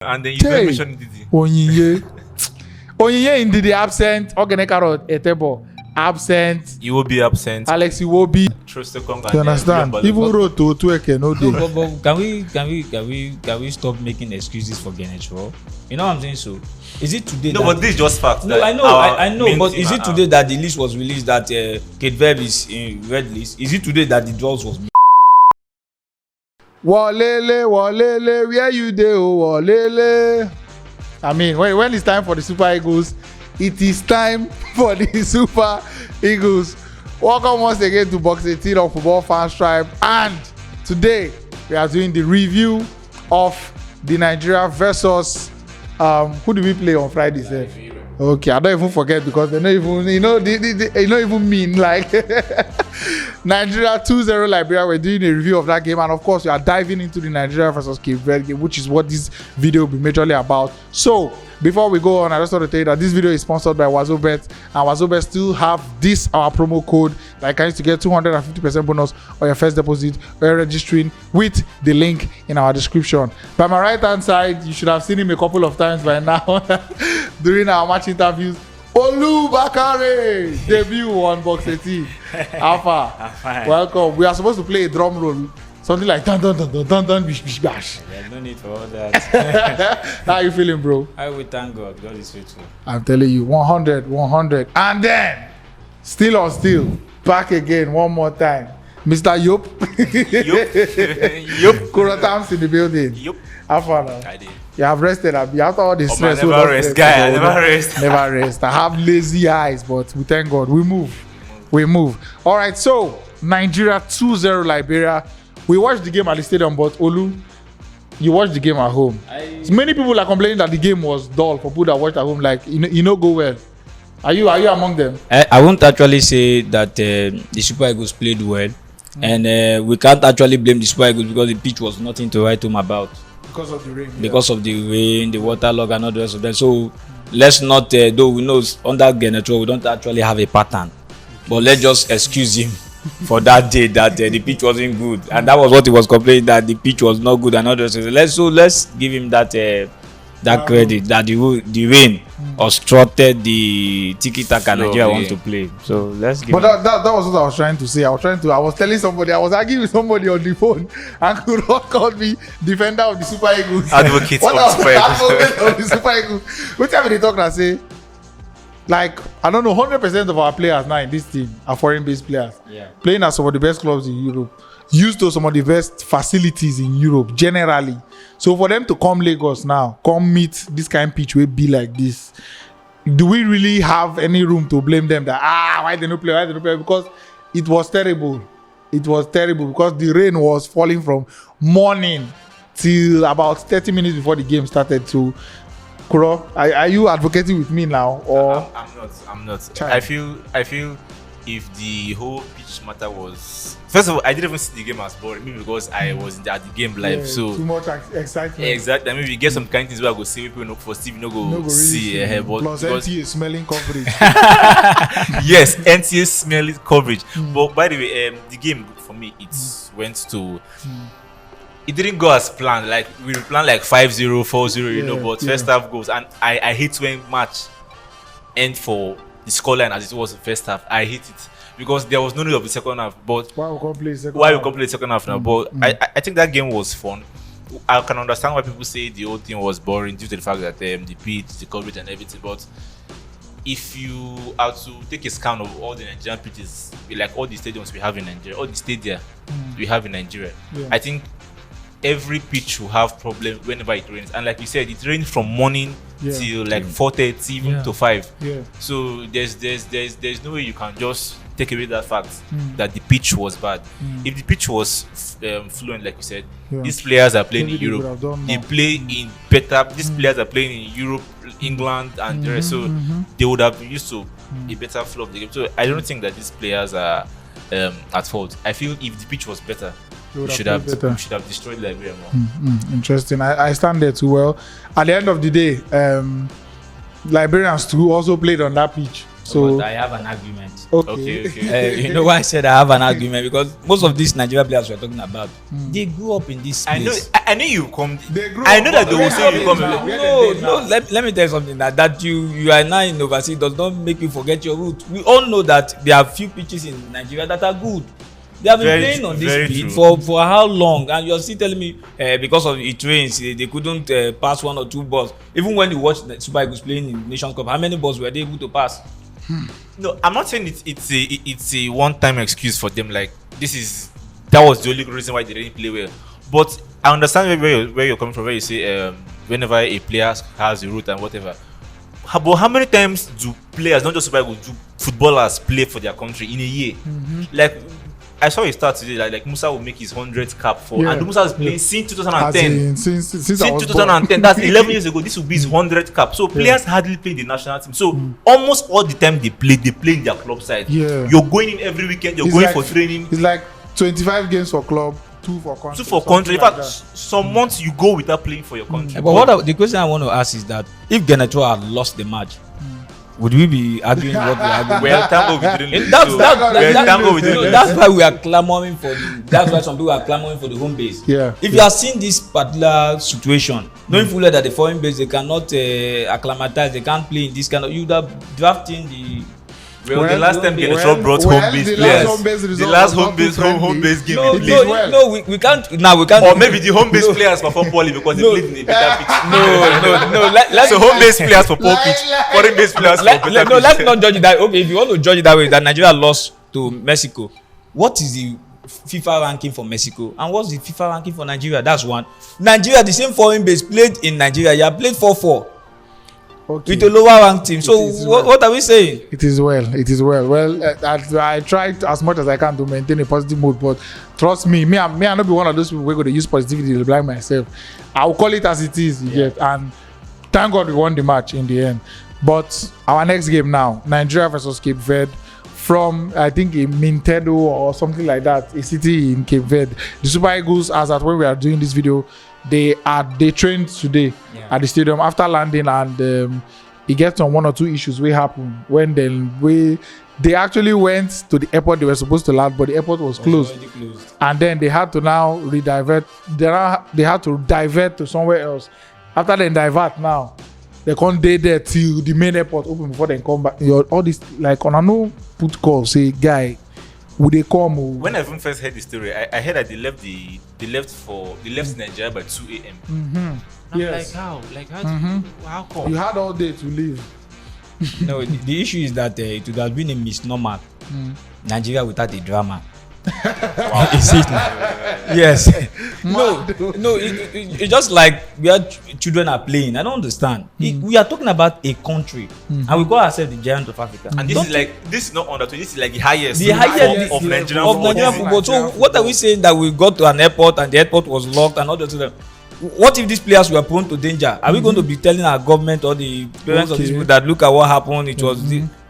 And then you don't mention Ndidi. Onyinye Ndidi absent. Ogenekaro Etebo absent. Iwobi absent. Alex Iwobi. Trust Ekong. You understand? Even wrote to Eke no day. But can we stop making excuses for Iheanacho? You know what I'm saying? So is it today? No, but this is just fact. No, I know. But is it today that the list was released that Cape Verde is in red list? Is it today that the draws was? Walele, where you dey? Walele. I mean, when it's time for the Super Eagles, it is time for the Super Eagles. Welcome once again to Box 18 of Football Fans Tribe, and today we are doing the review of the Nigeria versus who do we play on Friday? Sir? Okay, I don't even forget because they don't even they don't even mean like Nigeria 2-0 Liberia. We're doing a review of that game, and of course we are diving into the Nigeria versus Cape Verde game, which is what this video will be majorly about. So before we go on, I just want to tell you that this video is sponsored by Wazobet, and Wazobet still have this our promo code like I used to get 250% bonus on your first deposit when registering with the link in our description. By my right hand side, you should have seen him a couple of times by now during our match interviews. Olu Bakare debut on Box 18. Alpha, welcome. We are supposed to play a drum roll, something like dun dun dun dun dun dun bish bish bash. Yeah, no need for all that. How are you feeling, bro? I will thank God. God is faithful. I'm telling you, 100, and then still on still, back again one more time, Mr. Yop. Yup. Kurotams in the building. Yup. Alpha now. I did. You have rested. After all the stress. I never rest, guy. I never rest. Never rest. I have lazy eyes, but we thank God. We move. All right. So Nigeria 2-0 Liberia. We watched the game at the stadium, but Olu, you watched the game at home. Many people are complaining that the game was dull for people that watched at home. Like you know, go well. Are you among them? I won't actually say that the Super Eagles played well, and we can't actually blame the Super Eagles because the pitch was nothing to write home about. Because of the rain. Because of the rain, the waterlog, and all the rest of them. So let's not, though we know under Iheanacho we don't actually have a pattern, but let's just excuse him for that day that the pitch wasn't good, and that was what he was complaining, that the pitch was not good and all the rest of it. Let's give him that credit that the rain obstructed the tiki-taka Nigeria wants to play. So let's give. But that was what I was trying to say. I was telling somebody, I was arguing with somebody on the phone, and Kuro called me defender of the Super Eagles. Advocate of the Super Eagles. Which time they talk and say, like, I don't know, 100% of our players now in this team are foreign-based players. Yeah. Playing at some of the best clubs in Europe. Used to some of the best facilities in Europe generally. So for them to come Lagos now, come meet this kind of pitch will be like this. Do we really have any room to blame them that why they don't play? Because it was terrible. It was terrible because the rain was falling from morning till about 30 minutes before the game started. So Kuro, are you advocating with me now, or I'm not. I feel if the whole pitch matter was, first of all, I didn't even see the game as boring, maybe because I was at the game live, so too much excitement. Exactly. I mean, we get some kind of things where I go see people for Steve, no go see. But plus NTA smelling coverage. Yes, NTA smelling coverage. But by the way, the game for me it went to. It didn't go as planned. Like we planned like 5-0, 4-0, but first half goals, and I hate when match end for the scoreline as it was the first half. I hate it because there was no need of the second half. But why we can't play second half now? But I think that game was fun. I can understand why people say the whole thing was boring due to the fact that the pitch, the coverage, and everything. But if you are to take a scan of all the Nigerian pitches, like all the stadiums we have in Nigeria, all the stadia we have in Nigeria, I think every pitch will have problem whenever it rains, and like you said, it rains from morning till like 4:30 even to 5. So there's no way you can just take away that fact that the pitch was bad. If the pitch was fluent, like you said, these players are playing in Europe, they play in better, these players are playing in Europe, England, and the rest, so they would have been used to a better flow of the game. So I don't think that these players are at fault. I feel if the pitch was better, we should have destroyed Liberia more. Interesting. I stand there too. Well, at the end of the day, Liberians too also played on that pitch. So But I have an argument. okay. You know why I said I have an argument? Because most of these Nigerian players we're talking about, they grew up in this place. I knew you come. They grew I up, know that but they will where say have you they come. now? No. Let me tell you something. That you are now in overseas does not make you forget your root. We all know that there are few pitches in Nigeria that are good. They have been playing on this pitch for how long? And you're still telling me because of it rains, they couldn't pass one or two balls. Even when you watch the Super Eagles playing in Nations Cup, how many balls were they able to pass? No, I'm not saying it's a one-time excuse for them. Like that was the only reason why they didn't play well. But I understand where you're coming from. Where you say whenever a player has a root and whatever. But how many times do players, not just Super Eagles, do footballers play for their country in a year? Like I saw a start today like Musa will make his 100th cap for, and Musa is playing since 2010. Since 2010, that's 11 years ago. This will be his 100th cap. So players hardly play the national team. So almost all the time they play in their club side. Yeah. You're going in every weekend. You're going for training. It's like 25 games for club, 2 for country. 2 for country. In fact, some months you go without playing for your country. But the question I want to ask is that if Iheanacho had lost the match, would we be arguing what we are arguing? Well, Tango we didn't lose. That's why we are clamoring for that's why some people are clamoring for the home base. Yeah. If you have seen this particular situation, knowing fully well that the foreign base they cannot acclimatize, they can't play in this kind of, you would have drafting the. Well, the last time Iheanacho brought home base players. The last home base game. We can't. Or maybe the home base players perform poorly because they played in a better pitch. No. So home base players for poor pitch, foreign base players for better pitch. No, let's not judge it that. Okay, if you want to judge it that way, that Nigeria lost to Mexico. What is the FIFA ranking for Mexico and what's the FIFA ranking for Nigeria? That's one. Nigeria, the same foreign base played in Nigeria. You have played 4-4. Okay. With a lower ranked team. So what are we saying? It is well. Well, I tried as much as I can to maintain a positive mood, but trust me, I not be one of those people who are going to use positivity to blind myself. I will call it as it is, you get. And thank God we won the match in the end. But our next game now, Nigeria versus Cape Verde, from I think in Etebo or something like that, a city in Cape Verde. The Super Eagles, as at when we are doing this video, they trained today at the stadium after landing, and it gets on 1 or 2 issues will happen when they actually went to the airport. They were supposed to land, but the airport was closed. And then they had to now redivert. They had to divert to somewhere else. After they divert now, they can't stay there till the main airport open before they come back. All this like on a no put call say guy, would they come? When I first heard the story, I heard that they left Nigeria by 2 a.m. Mm-hmm. Yes. Like how? How come? You had all day to leave. No, the issue is that it would have been a misnomer. Nigeria without a drama. Wow, is it? Yes. No. It's just like children are playing. I don't understand. We are talking about a country, and we call ourselves the giant of Africa. And this is not under 20. This is like the highest of Nigerian football. So what are we saying that we got to an airport and the airport was locked and all that? What if these players were prone to danger? Are we going to be telling our government or the parents of these people that look at what happened? It was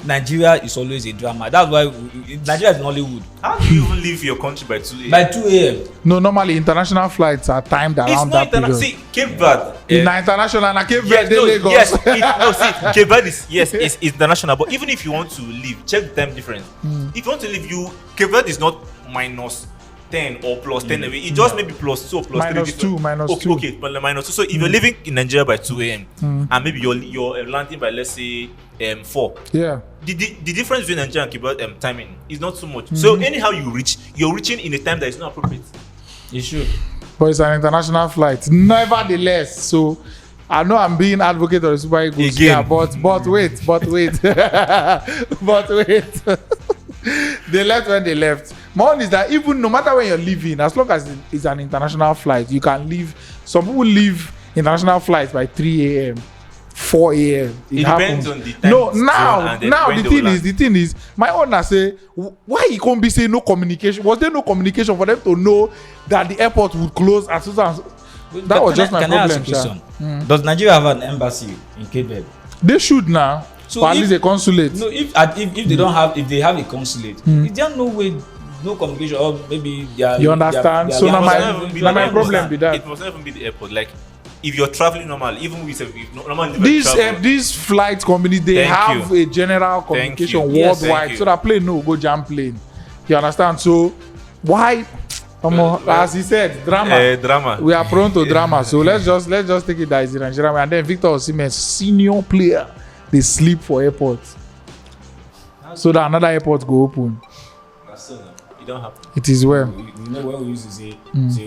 Nigeria is always a drama. That's why Nigeria is in Hollywood. How do you even leave your country by 2 a.m.? By 2 a.m. No, normally international flights are timed around that period. See, Cape Verde. International and Cape Verde, Lagos. Cape Verde is international. But even if you want to leave, check the time difference. If you want to leave, Cape Verde is not minus 10 or plus 10 away. It just maybe plus 2 or plus minus 3. Minus 2. Okay, but minus 2. So if you're living in Nigeria by 2 a.m. and maybe you're landing by, let's say, 4. Yeah. The difference between Nigeria and Cape Verde timing is not so much. So anyhow you're reaching in a time that is not appropriate. It's true. But it's an international flight. Nevertheless, so I know I'm being advocate of the Super Eagles here, but wait. They left when they left. My own is that even no matter when you're leaving, as long as it's an international flight, you can leave. Some people leave international flights by 3 a.m., 4 a.m. It depends on the time. No, now the thing is, my owner say, why he can't be saying no communication? Was there no communication for them to know that the airport would close as soon as? That was just my problem. Can I ask a question? Does Nigeria have an embassy in Cape Verde? They should now. So at least a consulate. No, if they don't have, if they have a consulate, is there no way, no communication, or maybe they are, you understand? So now my problem be that it must not even be the airport. Like if you're traveling normally, even with normal this flight company, they have a general communication worldwide, so that plane no go jam plane. You understand? So why? As he said, drama. We are prone to drama, so let's just take it that is in Nigeria. And then Victor Osimhen, senior player, they sleep for airport, so that another airport go open. It don't happen. It is well. You know when we used to say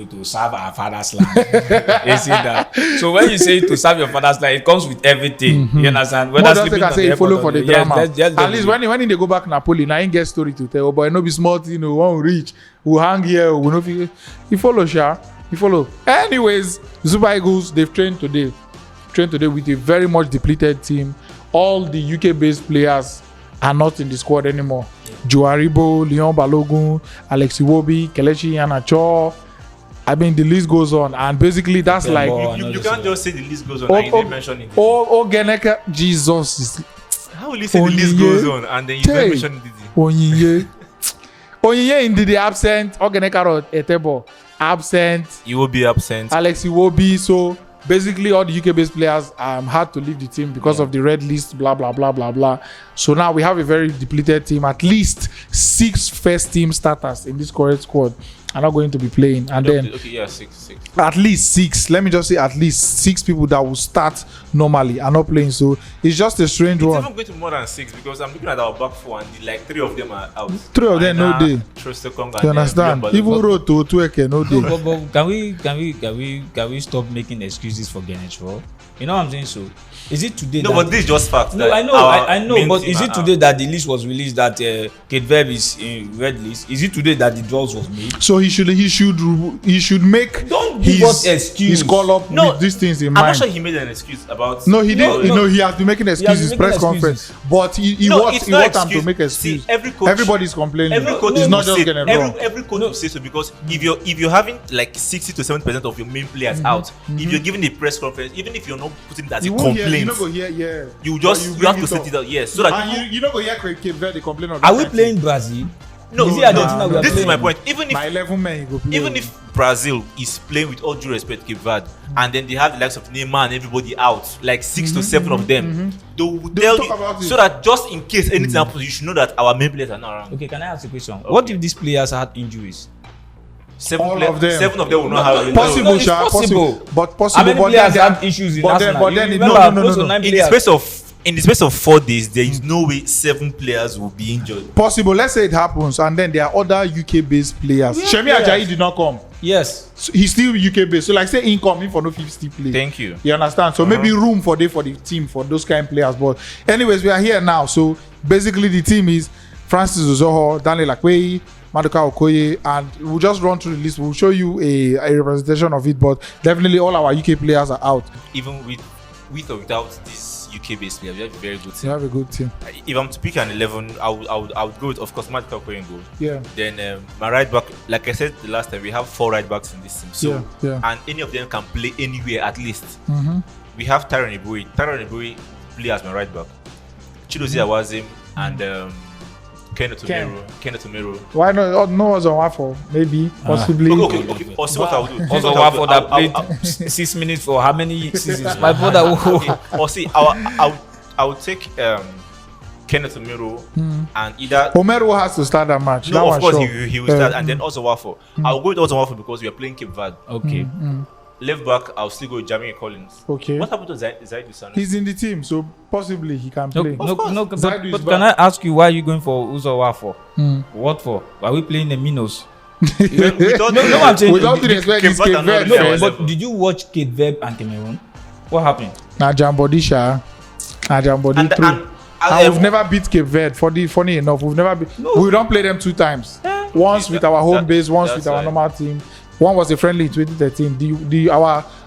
to serve our father's land. You see that. So when you say to serve your father's land, it comes with everything. You understand? Whether sleeping on the airport follow for the drama. At least when they go back Napoli, now he get story to tell. But no be smart, won't reach. We'll hang here. We'll not figure. He follow, Sha. He follow. Anyways, Super Eagles, they've trained today with a very much depleted team. All the UK-based players are not in the squad anymore. Aribo, Balogun, Iwobi, Kelechi Iheanacho. I mean, the list goes on, and basically that's you can't just say the list goes on and you didn't mention it. Geneka, Jesus is. How will you say the list goes on and then you didn't mention Ndidi? Onyinye Ndidi absent. Geneka Etebo absent. Iwobi absent. Iwobi. So basically, all the UK-based players had to leave the team because of the red list, blah, blah, blah, blah, blah. So now we have a very depleted team. At least 6 first-team starters in this current squad are not going to be playing. And then, six. At least 6. Let me just say at least 6 people that will start normally are not playing. So it's just a strange one. It's even going to more than 6 because I'm looking at our back 4 and 3 of them are out. 3 of them no day. Ekong, you understand? Even Road to Tueke no day. But can we stop making excuses for Iheanacho? You know what I'm saying? So is it today? No, but this is just fact. No, I know. But is it today that the list was released that Cape Verde is in red list? Is it today that the draws was made? So he should make his call up with these things in mind. I'm not sure he made an excuse about. No, he didn't. No, he has been making excuses press conference, but he wants them to make excuse. Everybody's complaining. It's not just getting wrong. Every coach will say so because if you're having like 60 to 70% of your main players out, if you're giving a press conference, even if you're not putting it as a complaint, you have to set it out. Yes, so that you don't go hear Cape Verde complain of. Are we playing Brazil? No, this is my point. Even if Brazil is playing with all due respect Cape Verde, and then they have the likes of Neymar and everybody out, like 6 to 7 of them, they will tell you so that just in case anything happens, you should know that our main players are not around. Okay, can I ask a question? Okay. What if these players had injuries? 7 of them will not have it. Possible. But how many players have issues in Arsenal? In the space of 4 days, there is no way 7 players will be injured. Possible. Let's say it happens, and then there are other UK-based players. Shemi Ajayi did not come. Yes, so he's still UK-based. So, like, say incoming for no 50 play. Thank you. You understand? So maybe room for the team for those kind of players. But anyways, we are here now. So basically, the team is Francis Uzoho, Daniel Akweyi, Maduka Okoye, and we'll just run through the list. We'll show you a representation of it. But definitely, all our UK players are out. Even with or without this UK-based players, we have a very good team. You have a good team. If I'm to pick an 11, I would go with, of course, Matt Okoye in goal. Yeah. Then my right back, like I said the last time, we have 4 right backs in this team. So and any of them can play anywhere at least. We have Tyron Iwobi. Tyron Iwobi play as my right back. Chidozie Awazim and Kenneth Omero. Why not? No Ozawafo, maybe, possibly. Okay. Or see what I would do. Ozawafo that played 6 minutes for how many seasons? My brother. Or see, I would take Kenneth Omero and either Omero has to start that match. No, of course he will start, and then Ozawafo. I'll go with Ozawafo because we are playing Cape Verde. Okay. Left back, I'll still go with Jamie Collins. Okay. What happened to Zaidu Sanusi? He's in the team, so possibly he can play. No, but can I ask you why you going for Uzowa for? What for? Are we playing the Minos? I'm saying. Without the respect, it's Cape Verde. No, but did you watch Cape Verde and Cameroon? What happened? Najambodi Sha. Najambodi 3. And we've never beat Cape Verde. Funny enough, we've never beat. We don't play them 2 times. Once with our home base, once with our normal team. One was a friendly in 2013.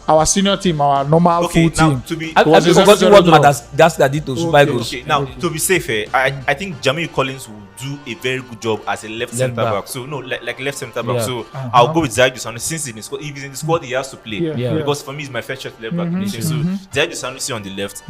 Our senior team, our normal full team. I've forgotten what Madagascar did to Super Eagles. Okay, now to be safe, I think Jamie Collins will do a very good job as a left centre back. So no, like left centre back. So I'll go with Zaidu Sanusi since in the squad. If he's in the squad, he has to play because for me, it's my first choice left back. So Zaidu Sanusi on the left,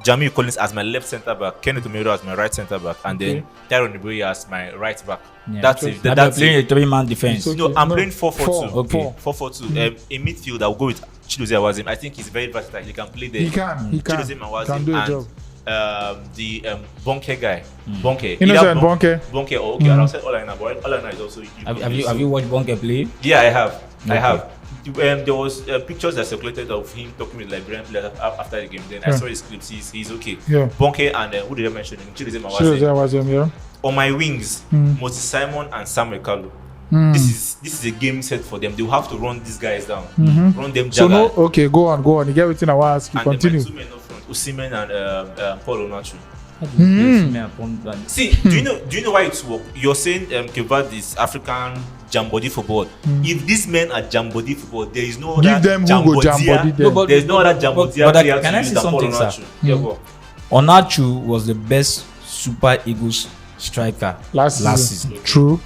Jamie Collins as my left centre back, Kenneth Omero as my right centre back, and then Tyron Iwobi as my right back. That's it. That's playing a 3-man defense. No, I'm playing 4-4-2. Okay. 4-4-2. In midfield, I'll go with Chidozie Awazim. I think he's very versatile. He can play there. He can. Chidozie Can do a job. The Bonke guy. Bonke. Innocent Bonke. Bonke. Oh, okay. I'll say Olana, but Olana is also. Have you watched Bonke play? Yeah, I have. Okay. I have. There was pictures that circulated of him talking with Liberian players after the game. Then I saw his clips. He's okay. Yeah. Bonke and who did I mention? Chidozie Chidozie Awazim, yeah. On my wings, Moses Simon and Samuel Kalu. This is a game set for them. They'll have to run these guys down, run them. So no, okay, go on. You get everything I want to ask you. And Continue. then my 2 men up front, Osimhen and Paul Onachu. See, do you know why it's work? You're saying Cape Verde is African jambody football. If these men are jambody football, there is no Give other them who go jambody them. but- There's no other jambody but player can to I use say than Paul something, sir? Onachu. Yeah, go. Onachu was the best Super Eagles striker Last season. True.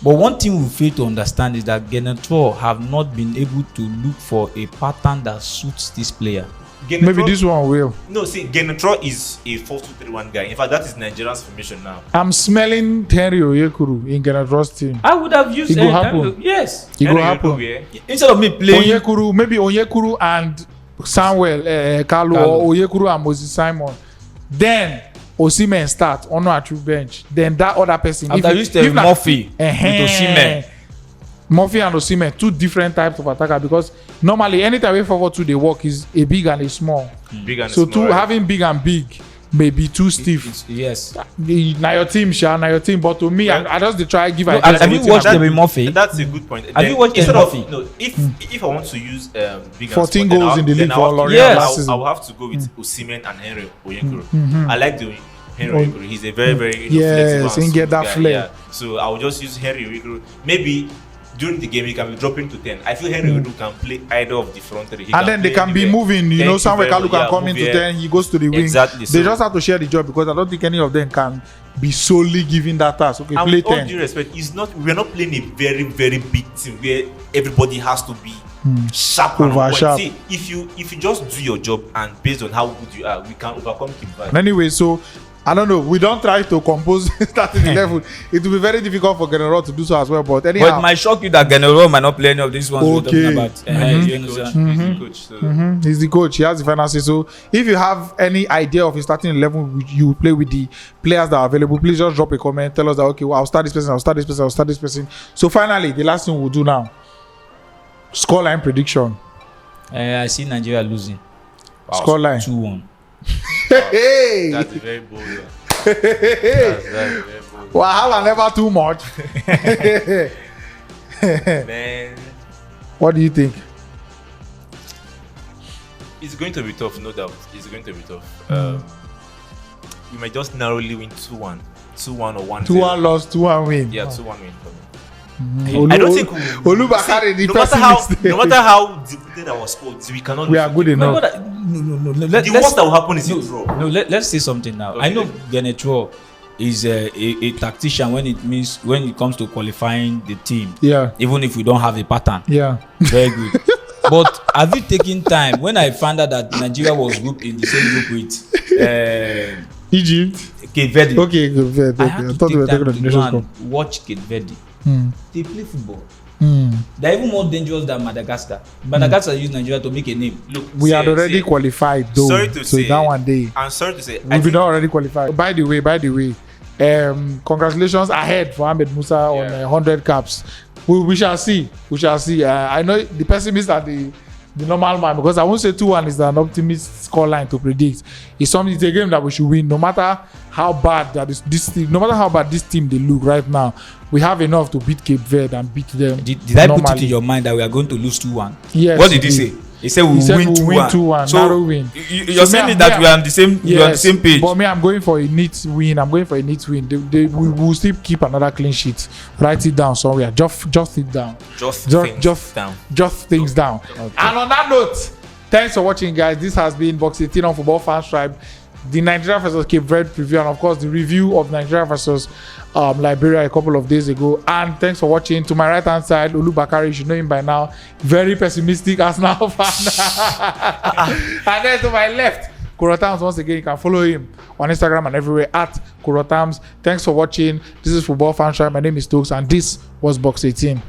But one thing we fail to understand is that Genetro have not been able to look for a pattern that suits this player. Maybe this one will. No, see, Genetro is a 4-2-3-1 guy. In fact, that is Nigerian's formation now. I'm smelling Henry Onyekuru in Genetro's team. I would have used It go happen. yes. It will Henry happen. Onyekuru, yeah. Instead of me playing Maybe Onyekuru and Samuel Kalu, or Onyekuru and Moses Simon. Then Osimhen start on a true bench. Then that other person. after you used Murphy with Osimhen. Murphy and Osimhen, two different types of attacker, because normally anytime we forward to the work is a big and a small. Big and So small, two right? having big and big may be too stiff. Yes. Na your team, but to me, Well, I just dey try give No, ideas have of you wetin watched happen. Kevin Murphy? That's a good point. Have you watched instead Murphy? of no, if I want to use big 14 and small, goals in the league for Lorient Yes. last season. I will have to go with Osimhen and Henry Onyekuru. I like the Henry Onyekuru. He's a very Yes, flexible he and get smooth that guy, flair. yeah. So I will just use Henry Onyekuru. Maybe during the game he can be dropping to 10. I feel Henry Onyekuru can play either of the front three. He And then they play can be anywhere. moving. You Thank know, Samuel very Kalu much. can Yeah, come move into here. 10, he goes to the wing. Exactly. They So- just have to share the job, because I don't think any of them can be solely giving that task. Okay, And play with all 10. due respect, we're not playing a very big team where everybody has to be sharp and Over on point. sharp. See, if you just do your job and based on how good you are, we can overcome Cape Verde. And anyway, so I don't know. We don't try to compose starting 11. It will be very difficult for General to do so as well. But anyhow, But it might shock you that Genero might not play any of these ones we're Okay. talking about. You understand? He's the coach. So. he's the coach. He has the final say. So if you have any idea of his starting 11, you play with the players that are available, please just drop a comment. Tell us that, okay, well, I'll start this person, I'll start this person, I'll start this person. So finally, the last thing we'll do now, scoreline prediction. I see Nigeria losing. Scoreline. 2-1. Hey! That's a very bold one. That's very bold. Wahala never too much. Man, What do you think? it's going to be tough, no doubt. It's going to be tough. We might just narrowly win 2-1. 2-1 or 1-0. 2-1 loss, 2-1 win. Yeah, 2-1 win for me. I don't think Olubakari, the no matter how pessimist. no matter how depleted our squad, we cannot. We are good enough. No. The worst that will happen is a draw. No, let's say something now. Okay. I know Genetro is a tactician when it comes to qualifying the team. Yeah, Even if we don't have a pattern. yeah. Very good. But have you taken time when I found out that Nigeria was grouped in the same group with Egypt. Cape Verde? Okay, good. I I had to thought we were take taking time the to Nations go Cup. and watch Cape Verde. They play football. They're even more dangerous than Madagascar. Madagascar used Nigeria to make a name. Look, We had already see, qualified though. Sorry to so say, that one day. I'm sorry to say, We've been already qualified. By the way, congratulations ahead for Ahmed Musa on 100 caps. We shall see. I know the pessimist are the normal man, because I won't say 2-1 is an optimist scoreline to predict. It's a game that we should win, no matter how bad this team they look right now. We have enough to beat Cape Verde and beat them. Did I put it normally. in your mind that we are going to lose 2-1? Yes. What did he say? He said we'll win 2-1. So narrow win. You're So saying me, it that I'm- we are on the same. Yes, You're on the same page. But me, I'm going for a neat win. We will still keep another clean sheet. Write it down somewhere. Just it down. Just things down. Okay. And on that note, thanks for watching, guys. This has been Box 18 on Football Fans Tribe, the Nigeria versus Cape Verde preview, and of course the review of Nigeria versus Liberia a couple of days ago. And thanks for watching. To my right hand side, Olubakari, you should know him by now, very pessimistic Arsenal fan. And then to my left, Kurotams, once again, you can follow him on Instagram and everywhere at Kurotams. Thanks for watching. This is Football Fan Tribe. My name is Stokes, and this was Box 18.